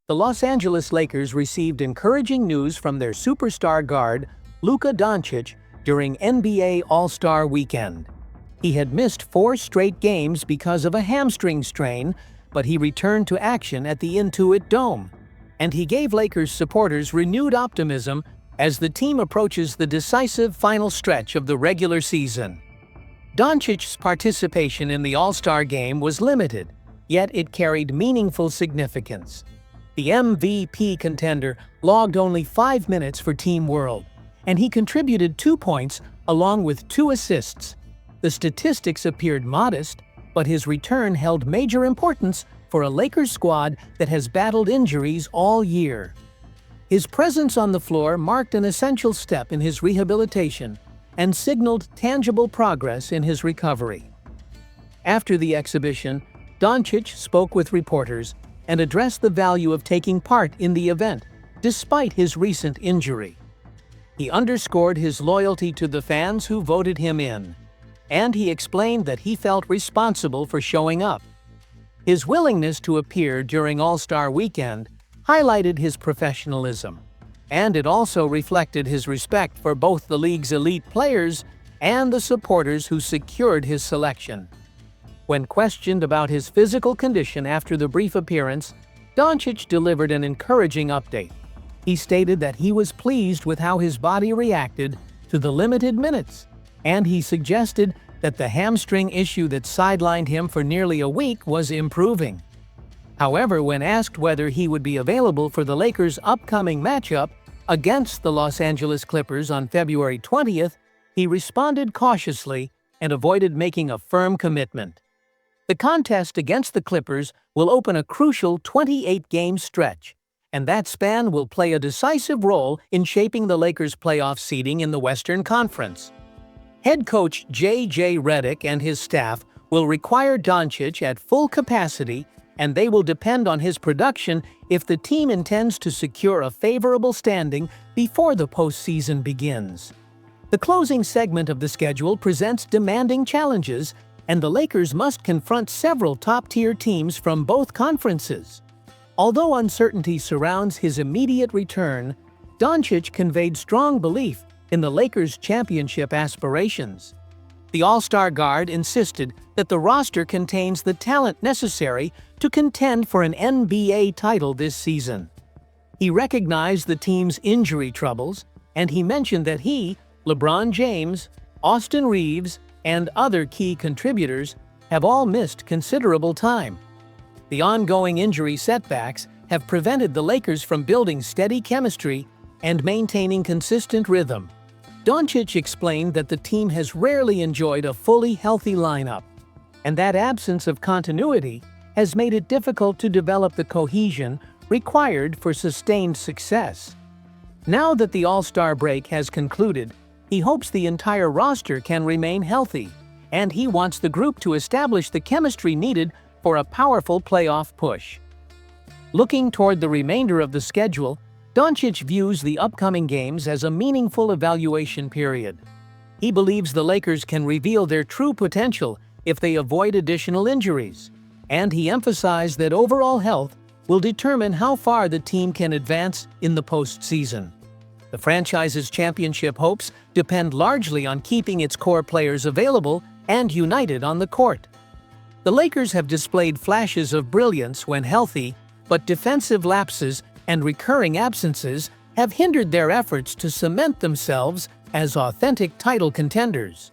The Los Angeles Lakers received encouraging news from their superstar guard, Luka Doncic, during NBA All-Star Weekend. He had missed 4 straight games because of a hamstring strain, but he returned to action at the Intuit Dome. And he gave Lakers supporters renewed optimism as the team approaches the decisive final stretch of the regular season. Doncic's participation in the All-Star game was limited, yet it carried meaningful significance. The MVP contender logged only 5 minutes for Team World, and he contributed 2 points along with 2 assists. The statistics appeared modest, but his return held major importance for a Lakers squad that has battled injuries all year. His presence on the floor marked an essential step in his rehabilitation and signaled tangible progress in his recovery. After the exhibition, Doncic spoke with reporters and addressed the value of taking part in the event, despite his recent injury. He underscored his loyalty to the fans who voted him in, and he explained that he felt responsible for showing up. His willingness to appear during All-Star Weekend highlighted his professionalism, and it also reflected his respect for both the league's elite players and the supporters who secured his selection. When questioned about his physical condition after the brief appearance, Doncic delivered an encouraging update. He stated that he was pleased with how his body reacted to the limited minutes, and he suggested that the hamstring issue that sidelined him for nearly a week was improving. However, when asked whether he would be available for the Lakers' upcoming matchup against the Los Angeles Clippers on February 20th, he responded cautiously and avoided making a firm commitment. The contest against the Clippers will open a crucial 28-game stretch, and that span will play a decisive role in shaping the Lakers' playoff seeding in the Western Conference. Head coach J.J. Redick and his staff will require Doncic at full capacity, and they will depend on his production if the team intends to secure a favorable standing before the postseason begins. The closing segment of the schedule presents demanding challenges, and the Lakers must confront several top-tier teams from both conferences. Although uncertainty surrounds his immediate return, Doncic conveyed strong belief in the Lakers' championship aspirations. The All-Star guard insisted that the roster contains the talent necessary to contend for an NBA title this season. He recognized the team's injury troubles, and he mentioned that he, LeBron James, Austin Reeves, and other key contributors have all missed considerable time. The ongoing injury setbacks have prevented the Lakers from building steady chemistry and maintaining consistent rhythm. Doncic explained that the team has rarely enjoyed a fully healthy lineup, and that absence of continuity has made it difficult to develop the cohesion required for sustained success. Now that the All-Star break has concluded, he hopes the entire roster can remain healthy, and he wants the group to establish the chemistry needed for a powerful playoff push. Looking toward the remainder of the schedule, Doncic views the upcoming games as a meaningful evaluation period. He believes the Lakers can reveal their true potential if they avoid additional injuries, and he emphasized that overall health will determine how far the team can advance in the postseason. The franchise's championship hopes depend largely on keeping its core players available and united on the court. The Lakers have displayed flashes of brilliance when healthy, but defensive lapses and recurring absences have hindered their efforts to cement themselves as authentic title contenders.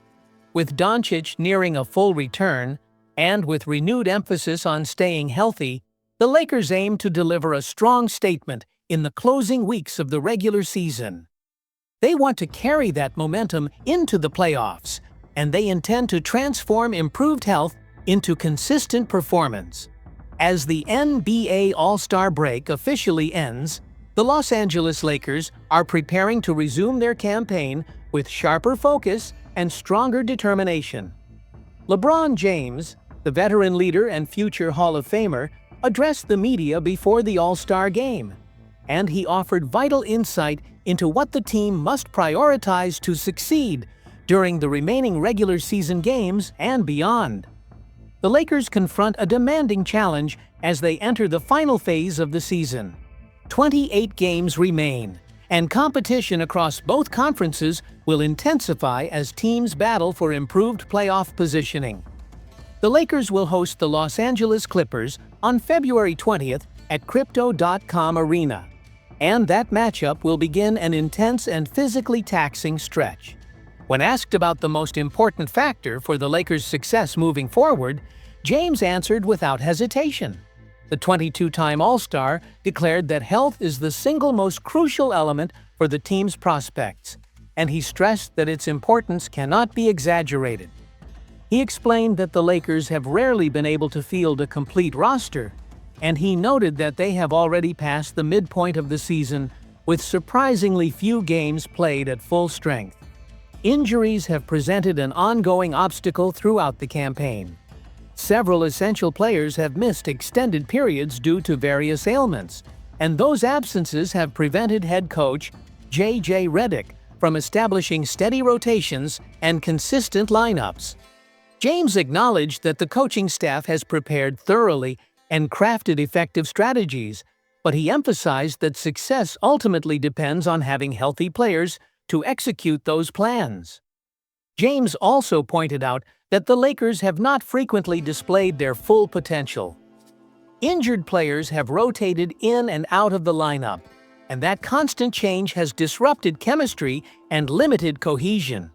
With Doncic nearing a full return, and with renewed emphasis on staying healthy, the Lakers aim to deliver a strong statement in the closing weeks of the regular season. They want to carry that momentum into the playoffs, and they intend to transform improved health into consistent performance. As the NBA All-Star break officially ends, the Los Angeles Lakers are preparing to resume their campaign with sharper focus and stronger determination. LeBron James, the veteran leader and future Hall of Famer, addressed the media before the All-Star game, and he offered vital insight into what the team must prioritize to succeed during the remaining regular season games and beyond. the Lakers confront a demanding challenge as they enter the final phase of the season. 28 games remain, and competition across both conferences will intensify as teams battle for improved playoff positioning. The Lakers will host the Los Angeles Clippers on February 20th at Crypto.com Arena, and that matchup will begin an intense and physically taxing stretch. When asked about the most important factor for the Lakers' success moving forward, James answered without hesitation. The 22-time All-Star declared that health is the single most crucial element for the team's prospects, and he stressed that its importance cannot be exaggerated. He explained that the Lakers have rarely been able to field a complete roster, and he noted that they have already passed the midpoint of the season with surprisingly few games played at full strength. Injuries have presented an ongoing obstacle throughout the campaign. Several essential players have missed extended periods due to various ailments, and those absences have prevented head coach J.J. Redick from establishing steady rotations and consistent lineups. James acknowledged that the coaching staff has prepared thoroughly and crafted effective strategies, but he emphasized that success ultimately depends on having healthy players to execute those plans. James also pointed out that the Lakers have not frequently displayed their full potential. Injured players have rotated in and out of the lineup, and that constant change has disrupted chemistry and limited cohesion.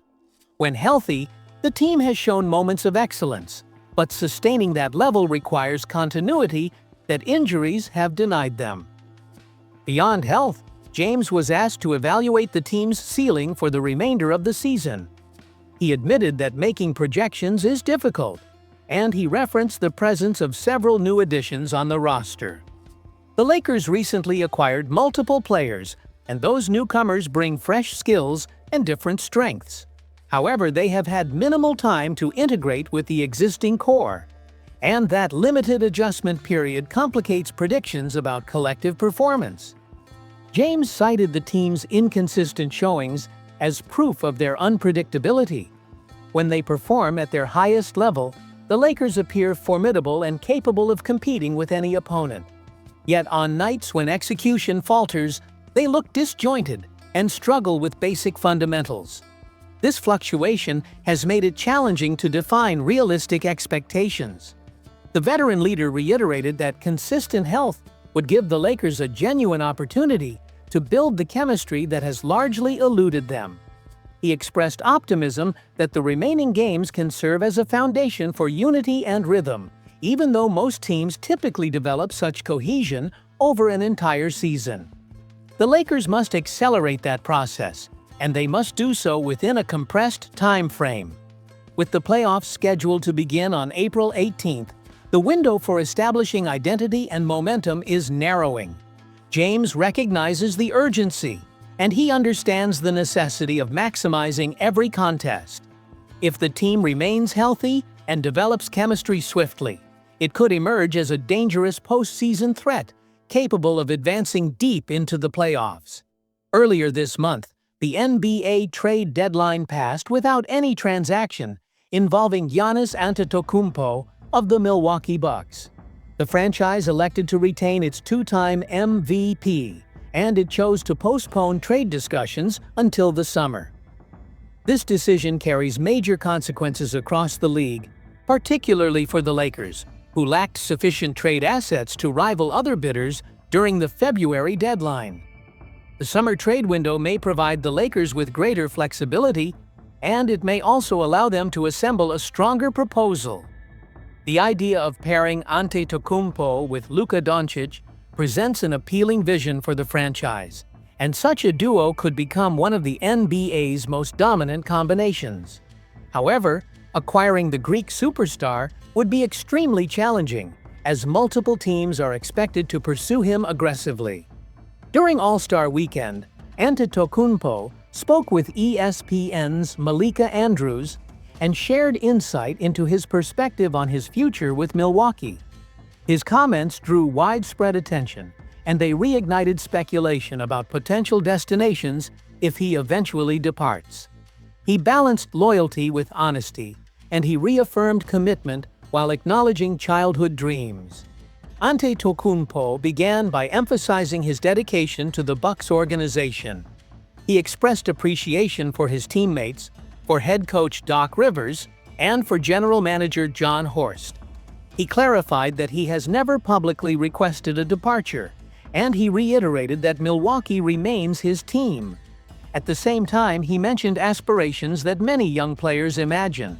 When healthy, the team has shown moments of excellence, but sustaining that level requires continuity that injuries have denied them. Beyond health, James was asked to evaluate the team's ceiling for the remainder of the season. He admitted that making projections is difficult, and he referenced the presence of several new additions on the roster. The Lakers recently acquired multiple players, and those newcomers bring fresh skills and different strengths. However, they have had minimal time to integrate with the existing core, and that limited adjustment period complicates predictions about collective performance. James cited the team's inconsistent showings as proof of their unpredictability. When they perform at their highest level, the Lakers appear formidable and capable of competing with any opponent. Yet on nights when execution falters, they look disjointed and struggle with basic fundamentals. This fluctuation has made it challenging to define realistic expectations. The veteran leader reiterated that consistent health would give the Lakers a genuine opportunity to build the chemistry that has largely eluded them. He expressed optimism that the remaining games can serve as a foundation for unity and rhythm, even though most teams typically develop such cohesion over an entire season. The Lakers must accelerate that process, and they must do so within a compressed time frame. With the playoffs scheduled to begin on April 18th, the window for establishing identity and momentum is narrowing. James recognizes the urgency, and he understands the necessity of maximizing every contest. If the team remains healthy and develops chemistry swiftly, it could emerge as a dangerous postseason threat, capable of advancing deep into the playoffs. Earlier this month, the NBA trade deadline passed without any transaction involving Giannis Antetokounmpo of the Milwaukee Bucks. The franchise elected to retain its two-time MVP, and it chose to postpone trade discussions until the summer. This decision carries major consequences across the league, particularly for the Lakers, who lacked sufficient trade assets to rival other bidders during the February deadline. The summer trade window may provide the Lakers with greater flexibility, and it may also allow them to assemble a stronger proposal. The idea of pairing Antetokounmpo with Luka Doncic presents an appealing vision for the franchise, and such a duo could become one of the NBA's most dominant combinations. However, acquiring the Greek superstar would be extremely challenging, as multiple teams are expected to pursue him aggressively. During All-Star Weekend, Antetokounmpo spoke with ESPN's Malika Andrews and shared insight into his perspective on his future with Milwaukee. His comments drew widespread attention, and they reignited speculation about potential destinations if he eventually departs. He balanced loyalty with honesty, and he reaffirmed commitment while acknowledging childhood dreams. Antetokounmpo began by emphasizing his dedication to the Bucks organization. He expressed appreciation for his teammates, for head coach Doc Rivers, and for general manager John Horst. He clarified that he has never publicly requested a departure, and he reiterated that Milwaukee remains his team. At the same time, he mentioned aspirations that many young players imagine.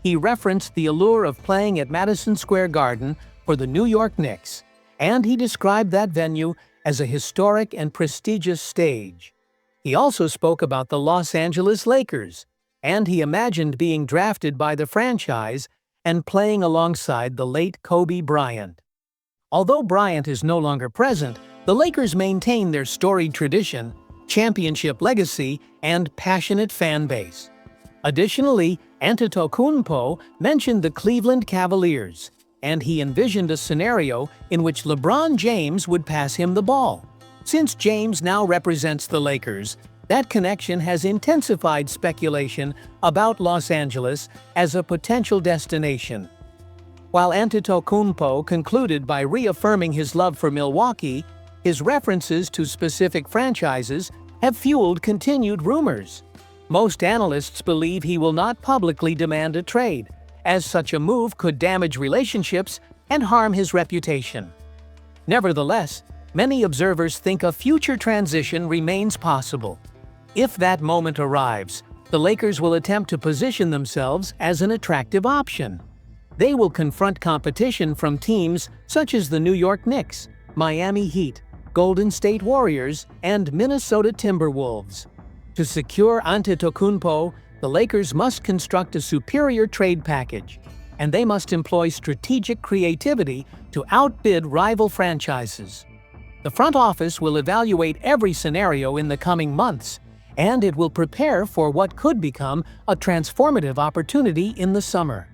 He referenced the allure of playing at Madison Square Garden for the New York Knicks, and he described that venue as a historic and prestigious stage. He also spoke about the Los Angeles Lakers, and he imagined being drafted by the franchise and playing alongside the late Kobe Bryant. Although Bryant is no longer present, the Lakers maintain their storied tradition, championship legacy, and passionate fan base. Additionally, Antetokounmpo mentioned the Cleveland Cavaliers, and he envisioned a scenario in which LeBron James would pass him the ball. Since James now represents the Lakers, that connection has intensified speculation about Los Angeles as a potential destination. While Antetokounmpo concluded by reaffirming his love for Milwaukee, his references to specific franchises have fueled continued rumors. Most analysts believe he will not publicly demand a trade, as such a move could damage relationships and harm his reputation. Nevertheless, many observers think a future transition remains possible. If that moment arrives, the Lakers will attempt to position themselves as an attractive option. They will confront competition from teams such as the New York Knicks, Miami Heat, Golden State Warriors, and Minnesota Timberwolves. To secure Antetokounmpo, the Lakers must construct a superior trade package, and they must employ strategic creativity to outbid rival franchises. The front office will evaluate every scenario in the coming months, and it will prepare for what could become a transformative opportunity in the summer.